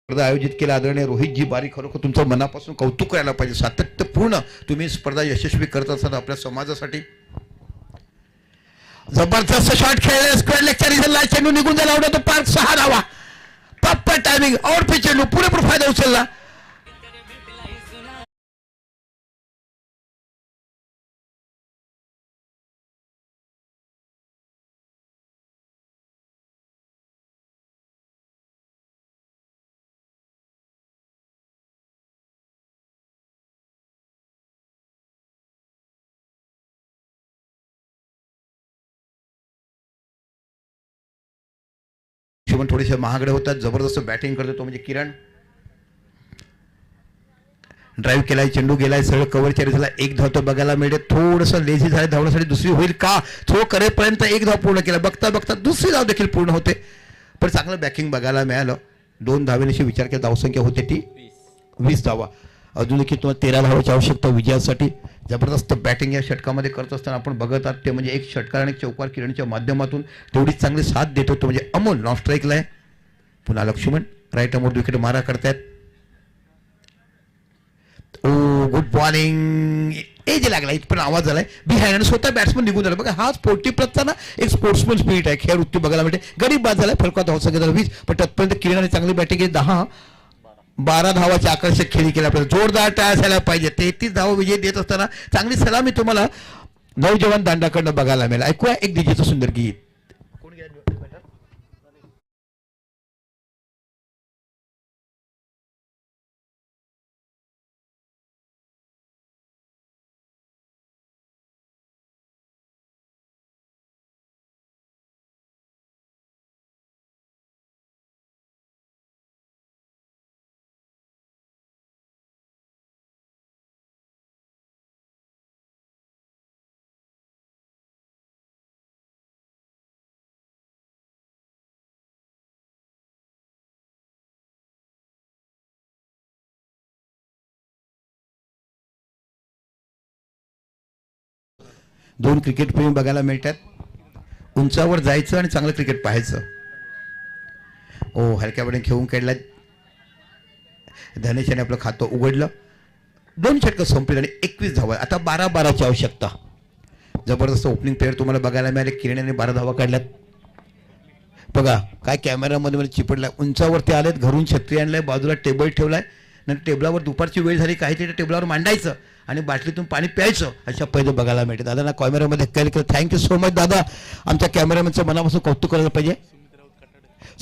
S1: स्पर्धा आयोजित केला. आदरणीय रोहितजी बारी, खरोखर तुमचं मनापासून कौतुक करायला पाहिजे. सातत्यपूर्ण तुम्ही स्पर्धा यशस्वी करत असतात आपल्या समाजासाठी. जबरदस्त शॉट खेळले, स्क्वेअर लेगच्या रिझल्टला चेंडू निघून झाला, आवडतो तो पार्क 6 धावा, प्रॉपर टायमिंग, आउट पे चेंडू, पुरेपूर फायदा उचलला. शिवण थोडेसे महागडे होतात. जबरदस्त बॅटिंग करतो तो म्हणजे किरण. ड्राईव्ह केलाय, चेंडू गेलाय, सरळ कव्हरच्या रिझल्टला 1 धाव तो बघायला मिळते. थोडंसं लेझी झालं, धावण्यासाठी दुसरी होईल का, थ्रो करेपर्यंत 1 धाव पूर्ण केला, बघता बघता दुसरी धाव देखील पूर्ण होते. पण चांगलं बॅकिंग बघायला मिळालं. 2 धावेशी विचार केला, धावसंख्या होते ती 20 धावा. अजून देखील तुम्हाला 13 धावाची आवश्यकता विजयासाठी. जबरदस्त बॅटिंग या षटकामध्ये करत असताना आपण बघत आहात ते म्हणजे एक षटकार आणि चौकार किरणच्या माध्यमातून तेवढीच चांगली साथ देतो तो म्हणजे अमोल. नॉन स्ट्राईकला आहे. पुन्हा लक्ष्मण राईट अमोल विकेट मारा करतायत. ओ गुड बॉलिंग, एज लागला, इथपर्यंत आवाज झालाय बिहाइंड आणि स्वतः बॅट्समन निघून झाला. बघा हा स्पोर्टिव्ह प्रथाना एक स्पोर्ट्समन स्पिरिट आहे, खेळ वृत्ती बघायला मिळते. गरीब बाद झालाय, फलका धावसंख्या झाला 20, पण तत्पर्यंत किरणाने चांगली बॅटिंग केली. 12 धावाची आकर्षक खेळी केली. आपल्याला जोरदार टाळ्या झाल्या पाहिजे. 33 धावा विजय देत असताना चांगली सलामी तुम्हाला नौजवान दांडाकडनं बघायला मिळेल. ऐकूया एक डीजेचं सुंदर गीत. दोन क्रिकेट प्रेमी बघायला मिळतात. उंचावर जायचं आणि चांगलं क्रिकेट पाहायचं. ओ हलक्या बॉलिंग खेळून काढला. धनेशाने आपलं खातं उघडलं. 2 षटकं संपली आणि 21 धावा. आता 12-12ची आवश्यकता. जबरदस्त ओपनिंग प्लेअर तुम्हाला बघायला मिळाले. किरणाने 12 धावा काढल्यात. बघा काय कॅमेरामध्ये मला चिपडलाय. उंचावरती आलेत, घरून छत्री आणलाय, बाजूला टेबल ठेवलाय. नंतर टेबलावर दुपारची वेळ झाली, काहीतरी टेबलावर मांडायचं आणि बाटलीतून पाणी प्यायचं, अशा पहिले बघायला मिळते. दादांना कॅमेरामध्ये कैद केलं. थँक्यू सो मच दादा. आमच्या कॅमेरामॅनचं मनापासून कौतुक करायला पाहिजे.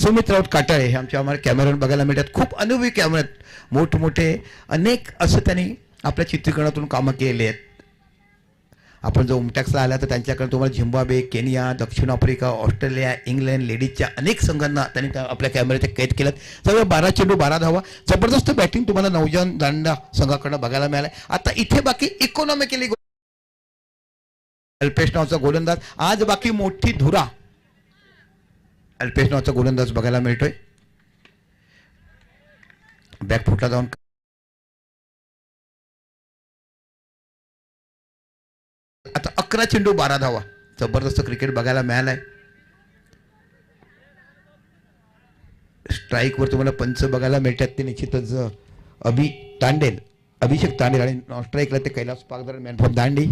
S1: सुमित राऊत काटाळे हे आम्हाला कॅमेरामॅन बघायला मिळतात. खूप अनुभवी कॅमेरा आहेत, मोठमोठे अनेक असं त्यांनी आपल्या चित्रीकरणातून कामं केलेली आहेत. आपण जर उमटॅक्सला आला तर त्यांच्याकडे तुम्हाला झिम्बाब्वे, केनिया, दक्षिण आफ्रिका, ऑस्ट्रेलिया, इंग्लंड लेडीजच्या अनेक संघांना त्यांनी आपल्या कॅमेऱ्याचे कैद केल्यात. सगळं 12 चेंडू 12 धावा. जबरदस्त बॅटिंग तुम्हाला नौजवान दांडा संघाकडनं बघायला मिळालं. आता इथे बाकी इकॉनॉमिकली अल्पेश नावाचा गोलंदाज. आज बाकी मोठी धुरा. अल्पेश नावाचा गोलंदाज बघायला मिळतोय. बॅकफुटला जाऊन आता 11 चेंडू 12 धावा. जबरदस्त क्रिकेट बघायला मिळालाय. स्ट्राईकवर तुम्हाला पंच बघायला मिळतात ते निश्चितच अभिषेक तांडेल आणि नॉन स्ट्राईकला ते कैलास पागदार, मॅन फ्रॉम दांडी.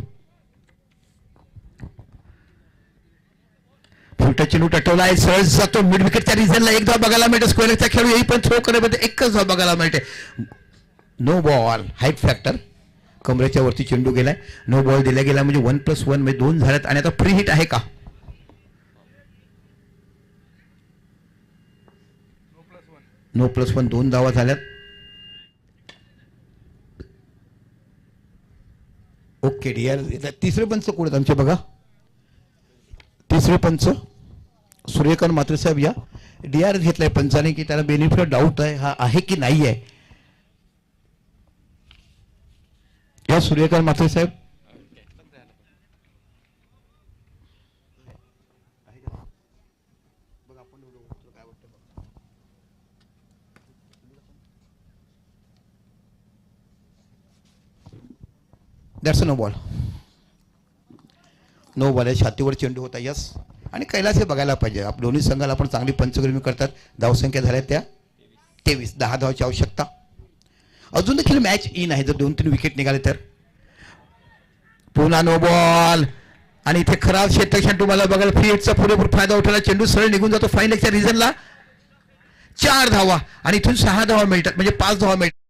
S1: फुलटा चेंडू टटवलाय, सरळ जातो मिड विकेटच्या रिझनला. 1 धाव बघायला मिळते. स्क्वेअरचा खेळू येई पण थ्रो करेपर्यंत 1च धाव बघायला मिळते. No ball, height factor. कमरेच्या वरती चेंडू गेलाय. नो बॉल दिला गेला म्हणजे 1+1 म्हणजे 2 झाल्यात. आणि आता फ्री हिट आहे का? नो प्लस 1 2 धावा झाल्यात. Okay DR. तिसरे पंच कोण आहेत आमचे बघा. तिसरे पंच सूर्यकांत मात्रे साहेब या. डीआर घेतलाय पंचाने की त्याला बेनिफिट डाऊट आहे हा आहे की नाही आहे. या सूर्यकांत मात्रे साहेब. That's no ball. No ball आहे. छातीवर चेंडू होता. यस आणि कैलास हे बघायला पाहिजे. आप दोन्ही संघाला आपण चांगली पंचकर्मी करतात. धावसंख्या झाल्या त्या 23. 10 धावाची आवश्यकता. अजून देखील मॅच इन आहे. जर 2-3 विकेट निघाले तर. पुन्हा नो बॉल आणि इथे खराब क्षेत्ररक्षण तुम्हाला बघायला फील्डचा पुरेपूर फायदा उठवला. चेंडू सरळ निघून जातो फाईन लेगच्या रिजनला. 4 धावा आणि इथून 6 धावा मिळतात म्हणजे 5 धावा मिळतात.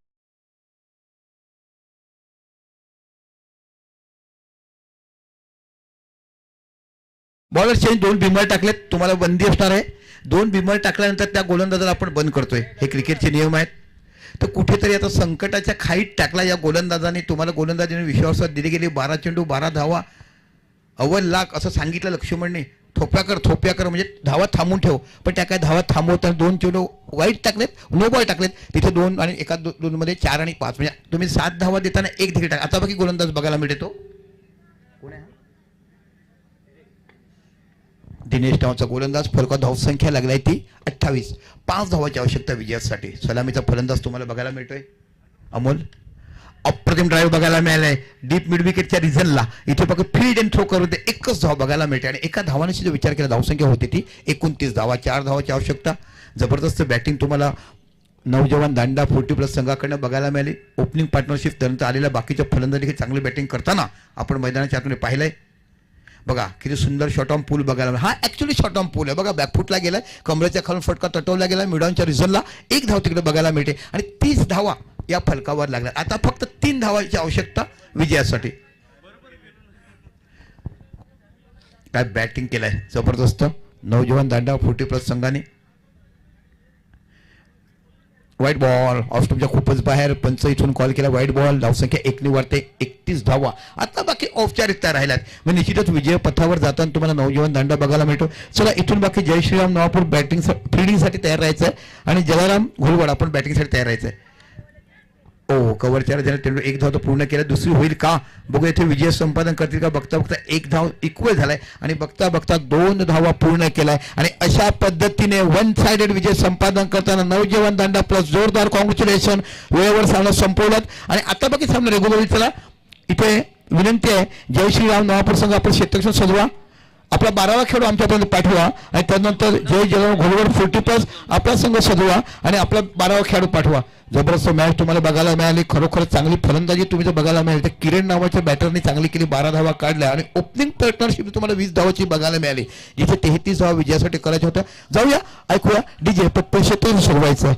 S1: बॉलर चेंज 2 बिमर टाकलेत. तुम्हाला बंदी असणार आहे. 2 बिमर टाकल्यानंतर त्या गोलंदाजाला आपण बंद करतोय. हे क्रिकेटचे नियम आहेत. तर कुठेतरी आता संकटाच्या खाईत टाकला या गोलंदाजाने. तुम्हाला गोलंदाजीने विश्वासात दिली गेली 12 चेंडू 12 धावा अव्वल लाख असं सांगितलं लक्ष्मणने. थोप्या कर म्हणजे धावा थांबून ठेव. पण त्या काय धावा थांबवताना 2 चेंडू वाईट टाकलेत. नो बॉल टाकलेत. तिथे 2 आणि एका 2 मध्ये 4 आणि 5 म्हणजे तुम्ही 7 धावा देताना 1 देखील टाक. आता बाकी गोलंदाज बघायला मिळतो. कोण आहे? दिनेश नावाचा गोलंदाज. फलका धावसंख्या लागलाय ती 28. 5 धावाची आवश्यकता विजयासाठी. सलामीचा फलंदाज तुम्हाला बघायला मिळतोय अमोल. अप्रतिम ड्राईव्ह बघायला मिळालाय डीप मिड विकेटच्या रिझनला. इथे फक्त फील्ड अँड थ्रो करून ते एकच धाव बघायला मिळते आणि एका धावाने जो विचार केला धावसंख्या होती ती 29 धावा. 4 धावाची आवश्यकता. जबरदस्त बॅटिंग तुम्हाला नौजवान दांडा 40+ संघाकडनं बघायला मिळाली. ओपनिंग पार्टनरशिप त्यानंतर आलेल्या बाकीच्या फलंदाज देखील चांगली बॅटिंग करताना आपण मैदानाच्या आतमध्ये पाहिलंय. बघा किती सुंदर शॉर्ट ऑन पूल बघायला मिळाला. हा ऍक्च्युली शॉर्ट ऑन पूल आहे. बघा बॅकफुटला गेलाय. कमरेच्या खालून फटका तटवला गेला. मिडॉनच्या रिझनला 1 धाव तिकडे बघायला मिळते आणि 30 धावा या फलकावर लागल्या. आता फक्त 3 धावांची आवश्यकता विजयासाठी. काय बॅटिंग केलंय जबरदस्त नौजवान दांडा 40+ संघाने. व्हाईट बॉल ऑफ तुमच्या खूपच बाहेर. पंच इथून कॉल केला व्हाईट बॉल. धावसंख्या 1 ने वाढते. 31 धावा. आता बाकी औपचारिकता राहिल्यात. मग निश्चितच विजय पथावर जाताना तुम्हाला नौजवान दांडा बघायला मिळतो. चला इथून बाकी जय श्रीराम नवापूर बॅटिंग फिल्डिंगसाठी तयार राहायचं आहे आणि जलाराम घोलवड आपण बॅटिंगसाठी तयार राहायचं आहे. ओ कव्हरच्या ज्याने चेंडू 1 धाव तर पूर्ण केला. दुसरी होईल का बघू. इथे विजय संपादन करतील का. बघता 1 धाव इक्वल झालाय आणि बघता 2 धावा पूर्ण केलाय आणि अशा पद्धतीने 1 साइडेड विजय संपादन करताना नौजवान दांडा प्लस जोरदार कॉंग्रॅच्युलेशन. वेळेवर सामना संपवलात आणि आता बाकी सामना रेग्युलर. चला इथे विनंती आहे जय श्रीराम नवापूर संघ आपण क्षेत्ररक्षण सजवा. आपला 12वा खेळाडू आमच्यापर्यंत पाठवा आणि त्यानंतर जय जलाराम घोलवड 40+ आपला संघ सजवा आणि आपला 12वा खेळाडू पाठवा. जबरदस्त मॅच तुम्हाला बघायला मिळाली. खरोखर चांगली फलंदाजी तुम्ही जर बघायला मिळाली तर किरण नावाच्या बॅटरने चांगली केली. 12 धावा काढल्या आणि ओपनिंग पार्टनरशिप तुम्हाला 20 धावाची बघायला मिळाली जिथे 33 धावा विजयासाठी करायच्या होत्या. जाऊया ऐकूया डीजे पप्पे शेतून सुरवायचं.